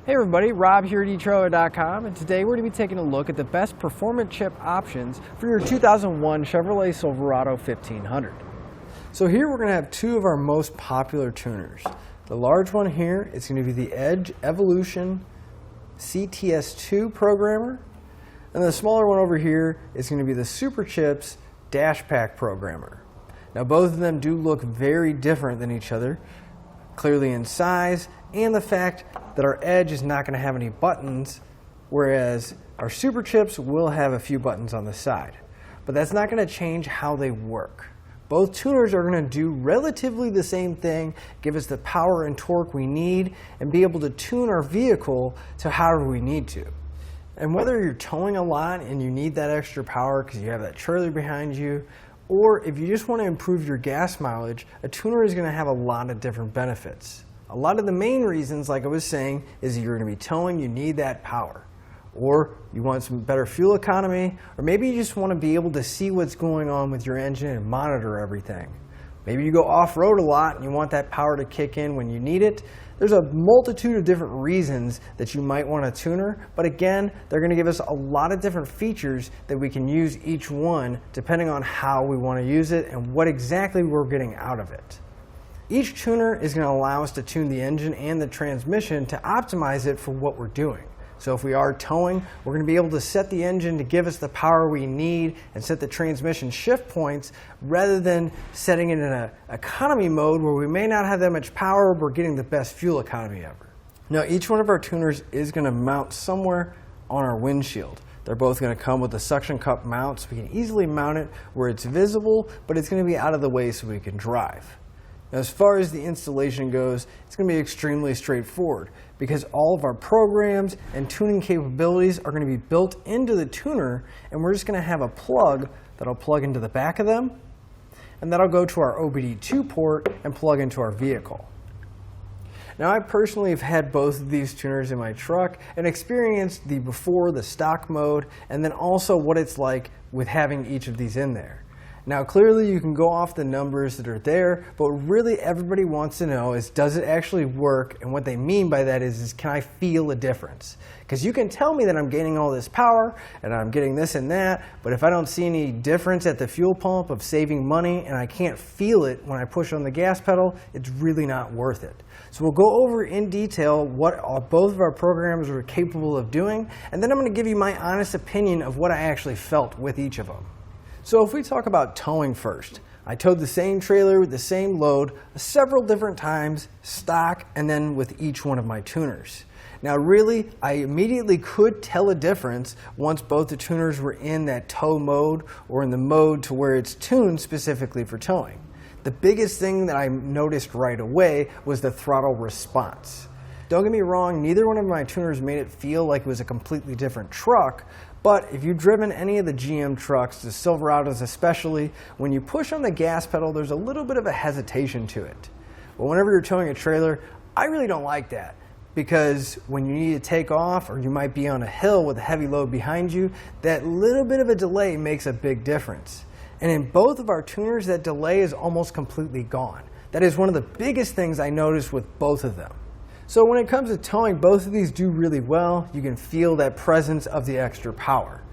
Hey everybody, Rob here at etrailer.com, and today we're going to be taking a look at the best performance chip options for your 2001 Chevrolet Silverado 1500. So here we're going to have two of our most popular tuners. The large one here is going to be the Edge Evolution CTS2 programmer, and the smaller one over here is going to be the Superchips Dashpaq programmer. Now both of them do look very different than each other, clearly in size, and the fact that our Edge is not going to have any buttons, whereas our Superchips will have a few buttons on the side. But that's not going to change how they work. Both tuners are going to do relatively the same thing, give us the power and torque we need, and be able to tune our vehicle to however we need to. And whether you're towing a lot and you need that extra power because you have that trailer behind you, or if you just want to improve your gas mileage, a tuner is going to have a lot of different benefits. A lot of the main reasons, like I was saying, is that you're going to be towing, you need that power. Or you want some better fuel economy, or maybe you just want to be able to see what's going on with your engine and monitor everything. Maybe you go off-road a lot and you want that power to kick in when you need it. There's a multitude of different reasons that you might want a tuner, but again, they're going to give us a lot of different features that we can use each one depending on how we want to use it and what exactly we're getting out of it. Each tuner is going to allow us to tune the engine and the transmission to optimize it for what we're doing. So if we are towing, we're going to be able to set the engine to give us the power we need and set the transmission shift points rather than setting it in an economy mode where we may not have that much power but we're getting the best fuel economy ever. Now each one of our tuners is going to mount somewhere on our windshield. They're both going to come with a suction cup mount, so we can easily mount it where it's visible, but it's going to be out of the way so we can drive. Now, as far as the installation goes, it's going to be extremely straightforward because all of our programs and tuning capabilities are going to be built into the tuner, and we're just going to have a plug that'll plug into the back of them, and that'll go to our OBD2 port and plug into our vehicle. Now, I personally have had both of these tuners in my truck and experienced the before, the stock mode, and then also what it's like with having each of these in there. Now clearly you can go off the numbers that are there, but what really everybody wants to know is, does it actually work? And what they mean by that is can I feel a difference? Because you can tell me that I'm gaining all this power and I'm getting this and that, but if I don't see any difference at the fuel pump of saving money and I can't feel it when I push on the gas pedal, it's really not worth it. So we'll go over in detail what both of our programs are capable of doing, and then I'm going to give you my honest opinion of what I actually felt with each of them. So if we talk about towing first, I towed the same trailer with the same load several different times, stock, and then with each one of my tuners. Now really, I immediately could tell a difference once both the tuners were in that tow mode or in the mode to where it's tuned specifically for towing. The biggest thing that I noticed right away was the throttle response. Don't get me wrong, neither one of my tuners made it feel like it was a completely different truck, but if you've driven any of the GM trucks, the Silverados especially, when you push on the gas pedal, there's a little bit of a hesitation to it. But whenever you're towing a trailer, I really don't like that, because when you need to take off or you might be on a hill with a heavy load behind you, that little bit of a delay makes a big difference. And in both of our tuners, that delay is almost completely gone. That is one of the biggest things I noticed with both of them. So when it comes to towing, both of these do really well. You can feel that presence of the extra power.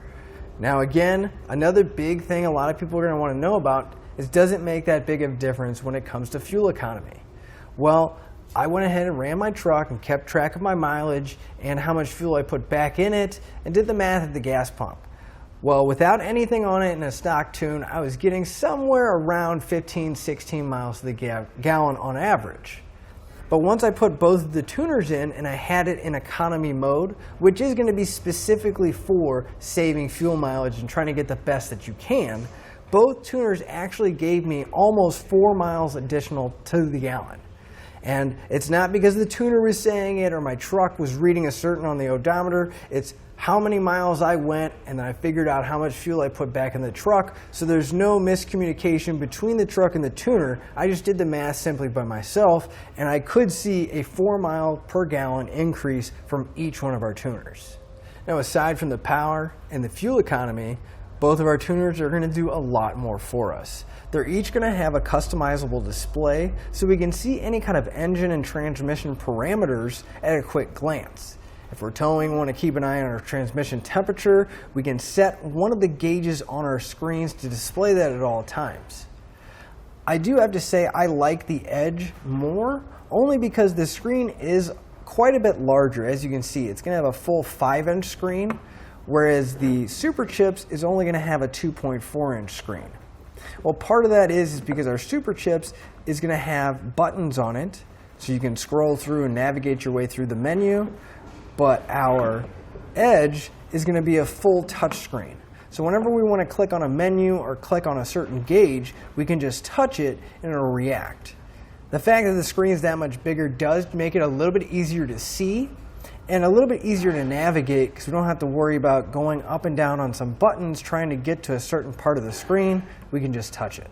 Now again, another big thing a lot of people are going to want to know about is, does it make that big of a difference when it comes to fuel economy? Well, I went ahead and ran my truck and kept track of my mileage and how much fuel I put back in it and did the math at the gas pump. Well, without anything on it in a stock tune, I was getting somewhere around 15-16 miles to the gallon on average. But once I put both of the tuners in and I had it in economy mode, which is going to be specifically for saving fuel mileage and trying to get the best that you can, both tuners actually gave me almost 4 miles additional to the gallon. And it's not because the tuner was saying it or my truck was reading a certain on the odometer. It's how many miles I went, and then I figured out how much fuel I put back in the truck, so there's no miscommunication between the truck and the tuner. I just did the math simply by myself, and I could see a 4 mile per gallon increase from each one of our tuners. Now, aside from the power and the fuel economy, both of our tuners are going to do a lot more for us. They're each going to have a customizable display so we can see any kind of engine and transmission parameters at a quick glance. If we're towing, we want to keep an eye on our transmission temperature, we can set one of the gauges on our screens to display that at all times. I do have to say I like the Edge more, only because the screen is quite a bit larger. As you can see, it's going to have a full 5-inch screen, whereas the Superchips is only going to have a 2.4-inch screen. Well, part of that is because our Superchips is going to have buttons on it, so you can scroll through and navigate your way through the menu, but our Edge is going to be a full touch screen. So whenever we want to click on a menu or click on a certain gauge, we can just touch it and it'll react. The fact that the screen is that much bigger does make it a little bit easier to see and a little bit easier to navigate because we don't have to worry about going up and down on some buttons trying to get to a certain part of the screen. We can just touch it.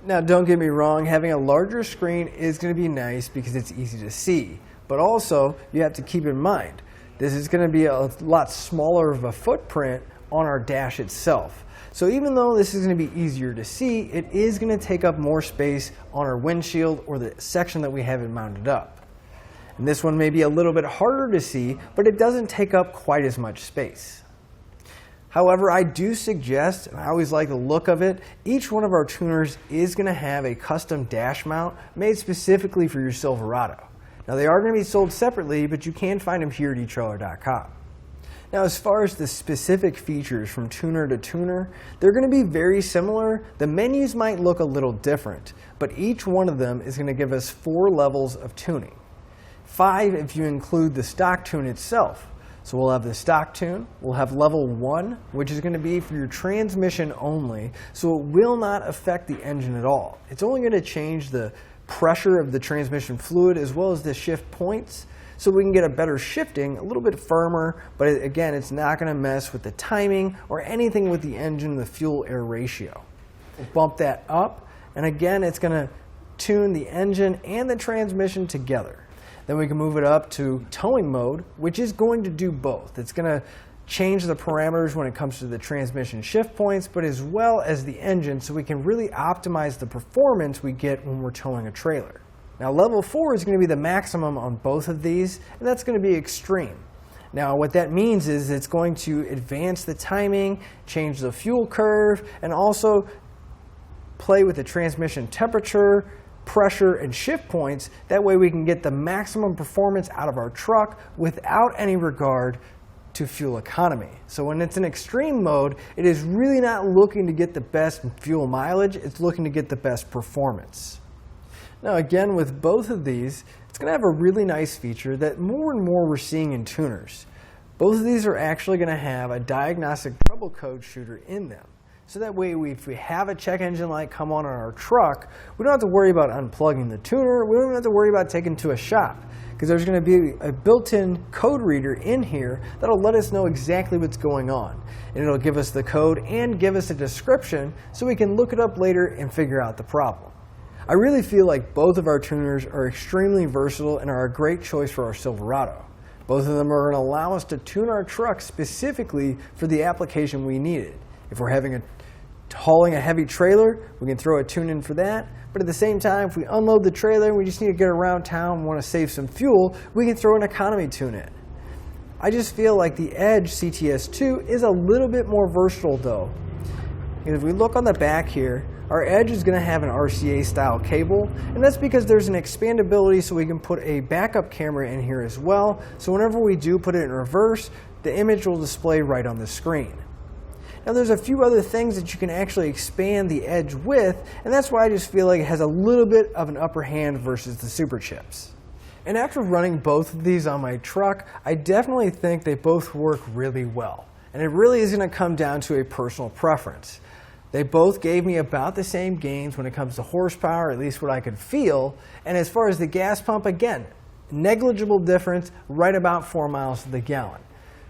Now, don't get me wrong, having a larger screen is going to be nice because it's easy to see. But also, you have to keep in mind, this is going to be a lot smaller of a footprint on our dash itself. So even though this is going to be easier to see, it is going to take up more space on our windshield or the section that we have it mounted up. And this one may be a little bit harder to see, but it doesn't take up quite as much space. However, I do suggest, and I always like the look of it, each one of our tuners is going to have a custom dash mount made specifically for your Silverado. Now, they are going to be sold separately, but you can find them here at etrailer.com. Now, as far as the specific features from tuner to tuner, they're going to be very similar. The menus might look a little different, but each one of them is going to give us 4 levels of tuning. 5 if you include the stock tune itself. So we'll have the stock tune, we'll have level 1, which is going to be for your transmission only, so it will not affect the engine at all. It's only going to change the pressure of the transmission fluid as well as the shift points, so we can get a better shifting, a little bit firmer, but again, it's not going to mess with the timing or anything with the engine, the fuel-air ratio. We'll bump that up, and again, it's going to tune the engine and the transmission together. Then we can move it up to towing mode, which is going to do both. It's going to change the parameters when it comes to the transmission shift points, but as well as the engine, so we can really optimize the performance we get when we're towing a trailer. Now, level 4 is going to be the maximum on both of these, and that's going to be extreme. Now, what that means is it's going to advance the timing, change the fuel curve, and also play with the transmission temperature, pressure, and shift points. That way we can get the maximum performance out of our truck without any regard to fuel economy. So when it's in extreme mode, it is really not looking to get the best fuel mileage, it's looking to get the best performance. Now again, with both of these, it's going to have a really nice feature that more and more we're seeing in tuners. Both of these are actually going to have a diagnostic trouble code shooter in them. So that way, if we have a check engine light come on our truck, we don't have to worry about unplugging the tuner. We don't even have to worry about taking it to a shop, because there's going to be a built-in code reader in here that'll let us know exactly what's going on. And it'll give us the code and give us a description so we can look it up later and figure out the problem. I really feel like both of our tuners are extremely versatile and are a great choice for our Silverado. Both of them are going to allow us to tune our truck specifically for the application we need it. If we're hauling a heavy trailer, we can throw a tune in for that. But at the same time, if we unload the trailer and we just need to get around town and want to save some fuel, we can throw an economy tune in. I just feel like the Edge CTS2 is a little bit more versatile though. And if we look on the back here, our Edge is going to have an RCA style cable, and that's because there's an expandability so we can put a backup camera in here as well. So whenever we do put it in reverse, the image will display right on the screen. Now there's a few other things that you can actually expand the Edge with, and that's why I just feel like it has a little bit of an upper hand versus the Superchips. And after running both of these on my truck, I definitely think they both work really well. And it really is going to come down to a personal preference. They both gave me about the same gains when it comes to horsepower, at least what I could feel. And as far as the gas pump, again, negligible difference, right about 4 miles to the gallon.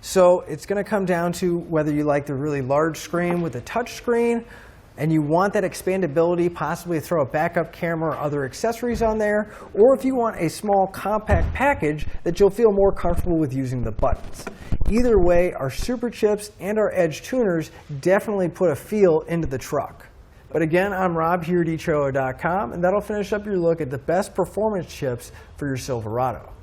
So it's going to come down to whether you like the really large screen with a touch screen and you want that expandability, possibly throw a backup camera or other accessories on there, or if you want a small compact package that you'll feel more comfortable with using the buttons. Either way, our Superchips and our Edge tuners definitely put a feel into the truck. But again, I'm Rob here at etrailer.com, and that'll finish up your look at the best performance chips for your Silverado.